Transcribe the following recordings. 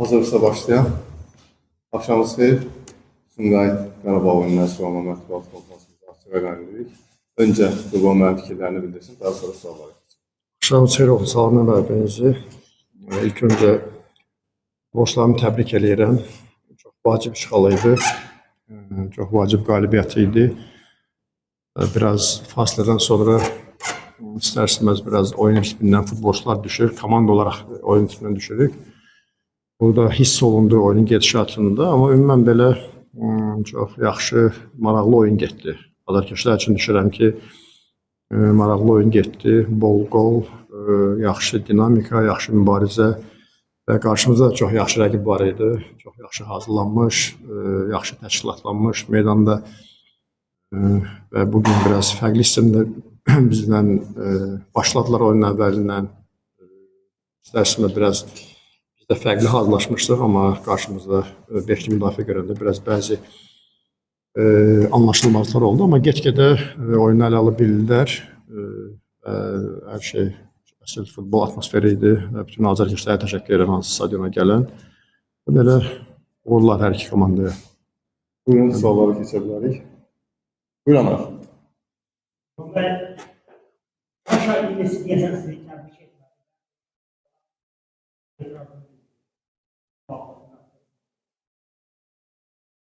Hazırsa başlayalım. Axşamınız xeyir. Sumqayıt Qarabağ oyundan sonra mətbuat konferansımızı açıq eləyirik. Öncə Qurban mənim fikirlərini bildirsin, daha sonra suallara keçək. Axşamınız xeyir olsun, salamlar bəyinizi. İlk öncə dostlarımı təbrik edirəm. Çox vacib işğal idi. Çox vacib qalibiyyət idi. Biraz fasilədən sonra istər-istəməz biraz oyun ritmindən futbolçular düşür. Komanda olaraq oyun ritmindən düşürük. Burada hiss olundu oyunun gedişatında, amma ümumən belə çox yaxşı, maraqlı oyun getdi. Azarkeşlər üçün düşünürəm ki, maraqlı oyun getdi. Bol qol, yaxşı dinamika, yaxşı mübarizə və qarşımızda da çox yaxşı rəqib var idi. Çox yaxşı hazırlanmış, yaxşı təşkilatlanmış meydanda və bugün biraz fərqli sistemdə bizlə başladılar oyunun əvvəlindən. İstər-istəməz biraz biz də fərqli hazırlaşmışdıq, amma qarşımızda beşli müdafiə görəndə biraz bəzi anlaşılmazlıqlar oldu. Amma get-gedə oyunu ələ alıb bildilər. Hər şey əsl futbol atmosferi idi və bütün azarkeşlərə təşəkkür edirəm hansı stadiona gələn. Belə uğurlar hər iki komandaya. Buyurun, suallara keçə bilərik. Buyurun, Anar. Aşağı inmesi yeter sizi tebrik etmem.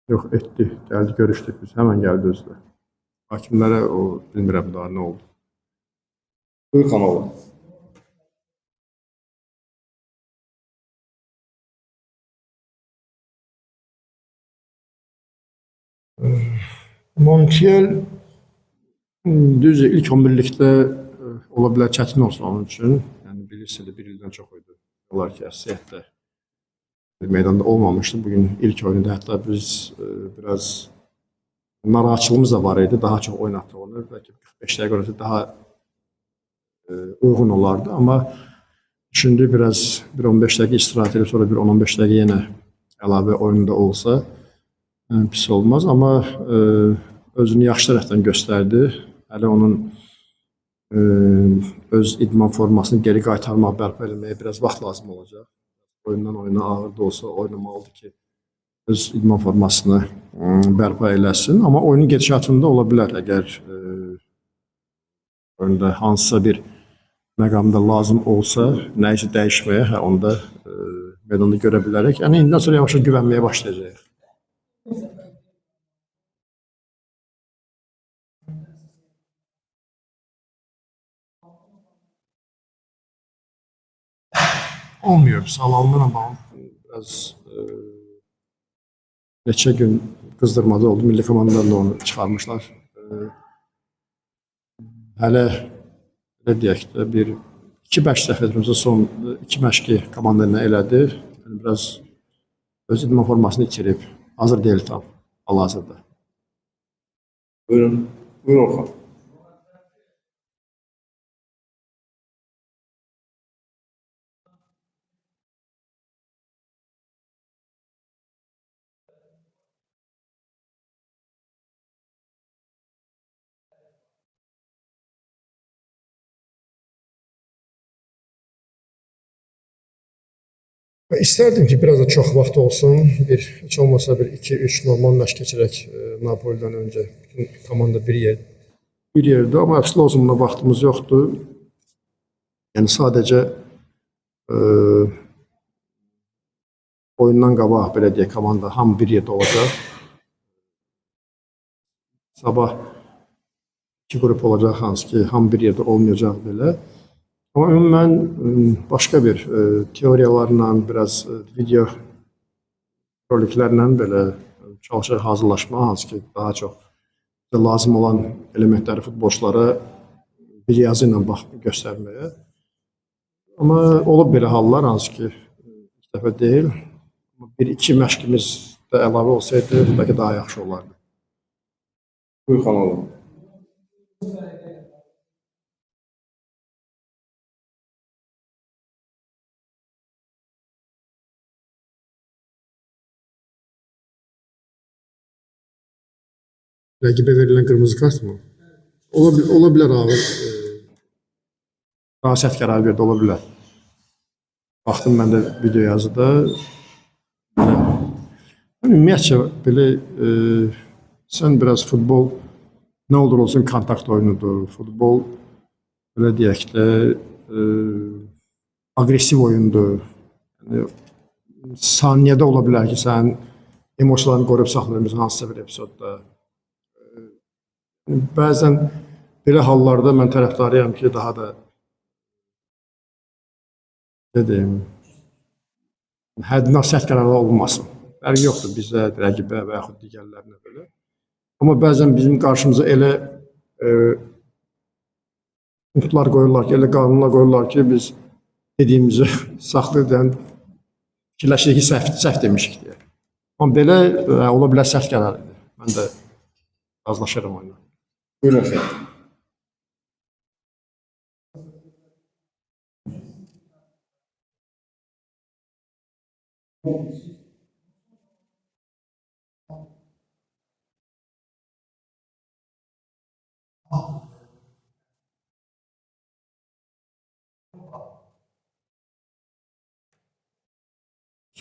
Yox, etdi. Gəldi, görüşdük biz. Həmən gəldi özü də. Hakimlərə o bilmirəm daha nə oldu. Buyur, Xanoğlu. Montiel düzdür, ilk 11-likdə ola bilər çətin olsun onun üçün. Yəni bilirsiniz, bir ildən çox idi. Olar ki, əksəriyyətlə meydanda olmamışdı. Bugün ilk oyunda hətta biz biraz narahatçılığımız da var idi. Daha çox oynatdıq onu. Bəlkə 45 dəqiqə görə daha uyğun olardı. Amma düşündük biraz bir 15 dəqiqə istirahət edib, sonra bir 10-15 dəqiqə yenə əlavə oyunda olsa pis olmaz. Amma özünü yaxşı tərəfdən göstərdi. Hələ onun öz idman formasını geri qaytarmaq, bərpa eləməyə biraz vaxt lazım olacaq. Oyundan oyuna ağır da olsa oynamalıdır ki, öz idman formasını bərpa eləsin. Amma oyunun gedişatında ola bilər. Əgər oyunda hansısa bir məqamda lazım olsa, nə isə dəyişməyə, onu da meydanda görə bilərək. Yəni, indidən sonra yavaş-yavaş güvənməyə başlayacaq. Olmuyor. Sağlamlığına bağlı biraz neçə gün qızdırmada oldu. Milli komandadan da onu çıxarmışlar. Hələ deyək də bir iki məşq dəfə son iki məşqi komanda ilə elədi. Yəni biraz öz idman formasını itirib. Hazır deyil tam hal-hazırda. Buyurun. Buyur Orxan. İstərdim ki, biraz da çox vaxt olsun. Heç olmasa bir 2-3 normal məşq keçirək Napoli'dən öncə. Bütün komanda bir yerdə. Amma əfsli olsun, buna vaxtımız yoxdur. Yəni sadəcə oyundan qabaq, belə deyək, komanda hamı bir yerdə olacaq. Sabah iki qrup olacaq, hansı ki, hamı bir yerdə olmayacaq belə. Amma ümumən başqa bir teoriyalarla, biraz video roliklərlə belə çalışır hazırlaşma, hansı ki, daha çox lazım olan elementləri futbolçulara bir yazı ilə göstərməyə. Amma olub belə hallar, hansı ki, ilk dəfə deyil. Bir-iki məşqimiz də əlavə olsaydı, bəlkə daha yaxşı olardı. Buyur, Xanoğlu. Rəqibə verilən qırmızı kart mı? Ola bilər abi. Daha sərt qərar verdi, ola bilər. Baxdım mən də video yazıda. Ümumiyyətcə belə sən biraz futbol nə olur olsun kontakt oyunudur. Futbol belə deyək də aqressiv oyundur. Yəni saniyədə ola bilər ki, sən emosiyalarını qoruyub saxlayırsan hansısa bir epizodda. Bəzən belə hallarda mən tərəfdarıyam ki, daha da nə deyim, həddindən sərt qərarlar olunmasın. Fərqi yoxdur bizə, rəqibə və yaxud digərlərinə belə. Amma bəzən bizim qarşımıza elə punktlar qoyurlar ki, elə qanunlar qoyurlar ki, biz dediyimizi saxlayırıq, fikirləşirik ki, səhv demişik deyə. Amma belə ola bilər sərt qərar idi. Mən də razılaşıram onunla. Buyurun Şəhid.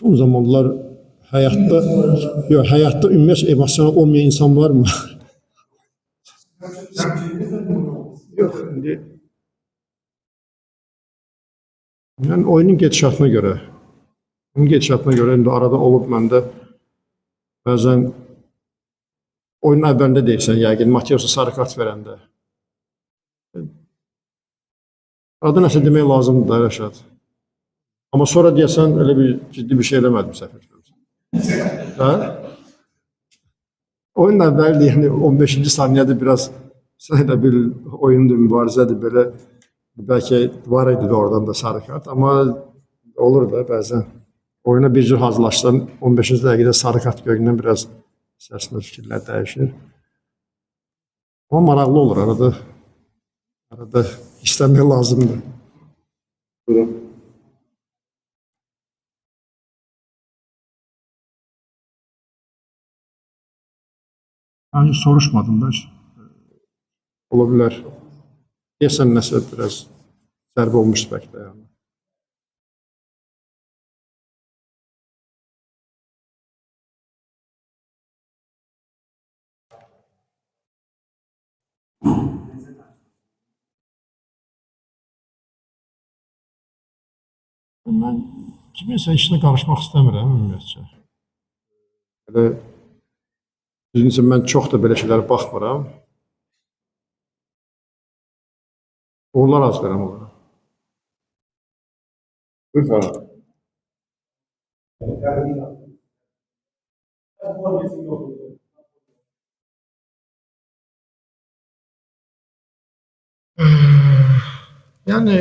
Son zamanlar həyatda ümumiyyətlə emosional olmayan insan var mı? Yox, indi yəni oyunun gedişatına görə indi arada olub məndə bəzən oyunun əvvəlində deyirsən, yəqin Mateosa sarı kart verəndə. Arada nəsə demək lazımdır da Rəşad. Amma sonra deyəsən elə bir ciddi bir şey eləmədim səhv etmirəmsə. Hə? Oyunun əvvəli yəni 15-ci saniyədə biraz elə bir oyundur, mübarizədir belə. Bəlkə var idi oradan da sarı kart, amma olur da bəzən. Oyuna bir cür hazırlaşsan 15-ci dəqiqədə sarı kart göründən biraz səslə fikirlər dəyişir. Amma maraqlı olur arada istəmək lazımdır. Buyurun. Ben hiç soruşmadım da. Ola bilər. Deyəsən nəsə biraz zərbə olmuş bəlkə də yəni. Mən kiminsə işinə qarışmaq istəmirəm ümumiyyətcə. Belə düzünsə mən çox da belə şeylərə baxmıram. Uğurlar arzulayıram onlara. Buyur Farhan. Yəni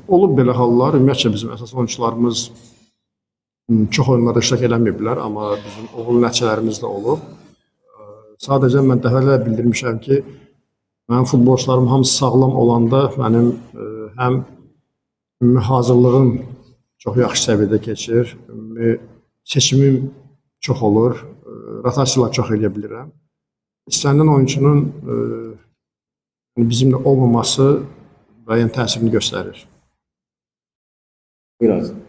olub belə hallar. Ümumiyyətcə bizim əsas oyunçularımız çox oyunlarda iştirak eləməyiblər, amma bizim uğurlu nəticələrimiz də olub. Sadəcə mən dəfələrlə bildirmişəm ki, mənim futbolçularım hamısı sağlam olanda mənim həm ümumi hazırlığım çox yaxşı səviyyədə keçir, ümumi seçimim çox olur, rotasiyalar çox eləyə bilirəm. İstənilən oyunçunun bizimlə olmaması müəyyən təsirini göstərir. Buyur Azim.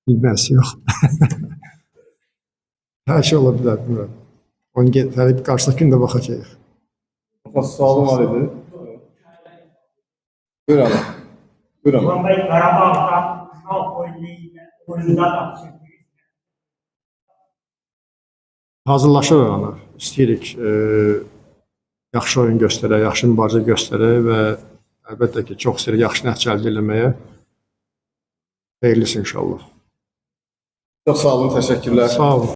Bilməz, yox. Hər şey ola bilər, bilmirəm. Onu gəlib qarşıdakı gün də baxacağıq. Sualım var idi. Buyur Azim. Buyur Azim. Ulan Bey Qarabağ'da halk oyununda da Hazırlaşırıq ona. İstəyirik yaxşı oyun göstərək, yaxşı mübarizə göstərək və əlbəttə ki, çox istəyirik yaxşı nəticə əldə etməyə. Xeyirlisi inşallah. Çox sağ olun, təşəkkürlər. Sağ olun.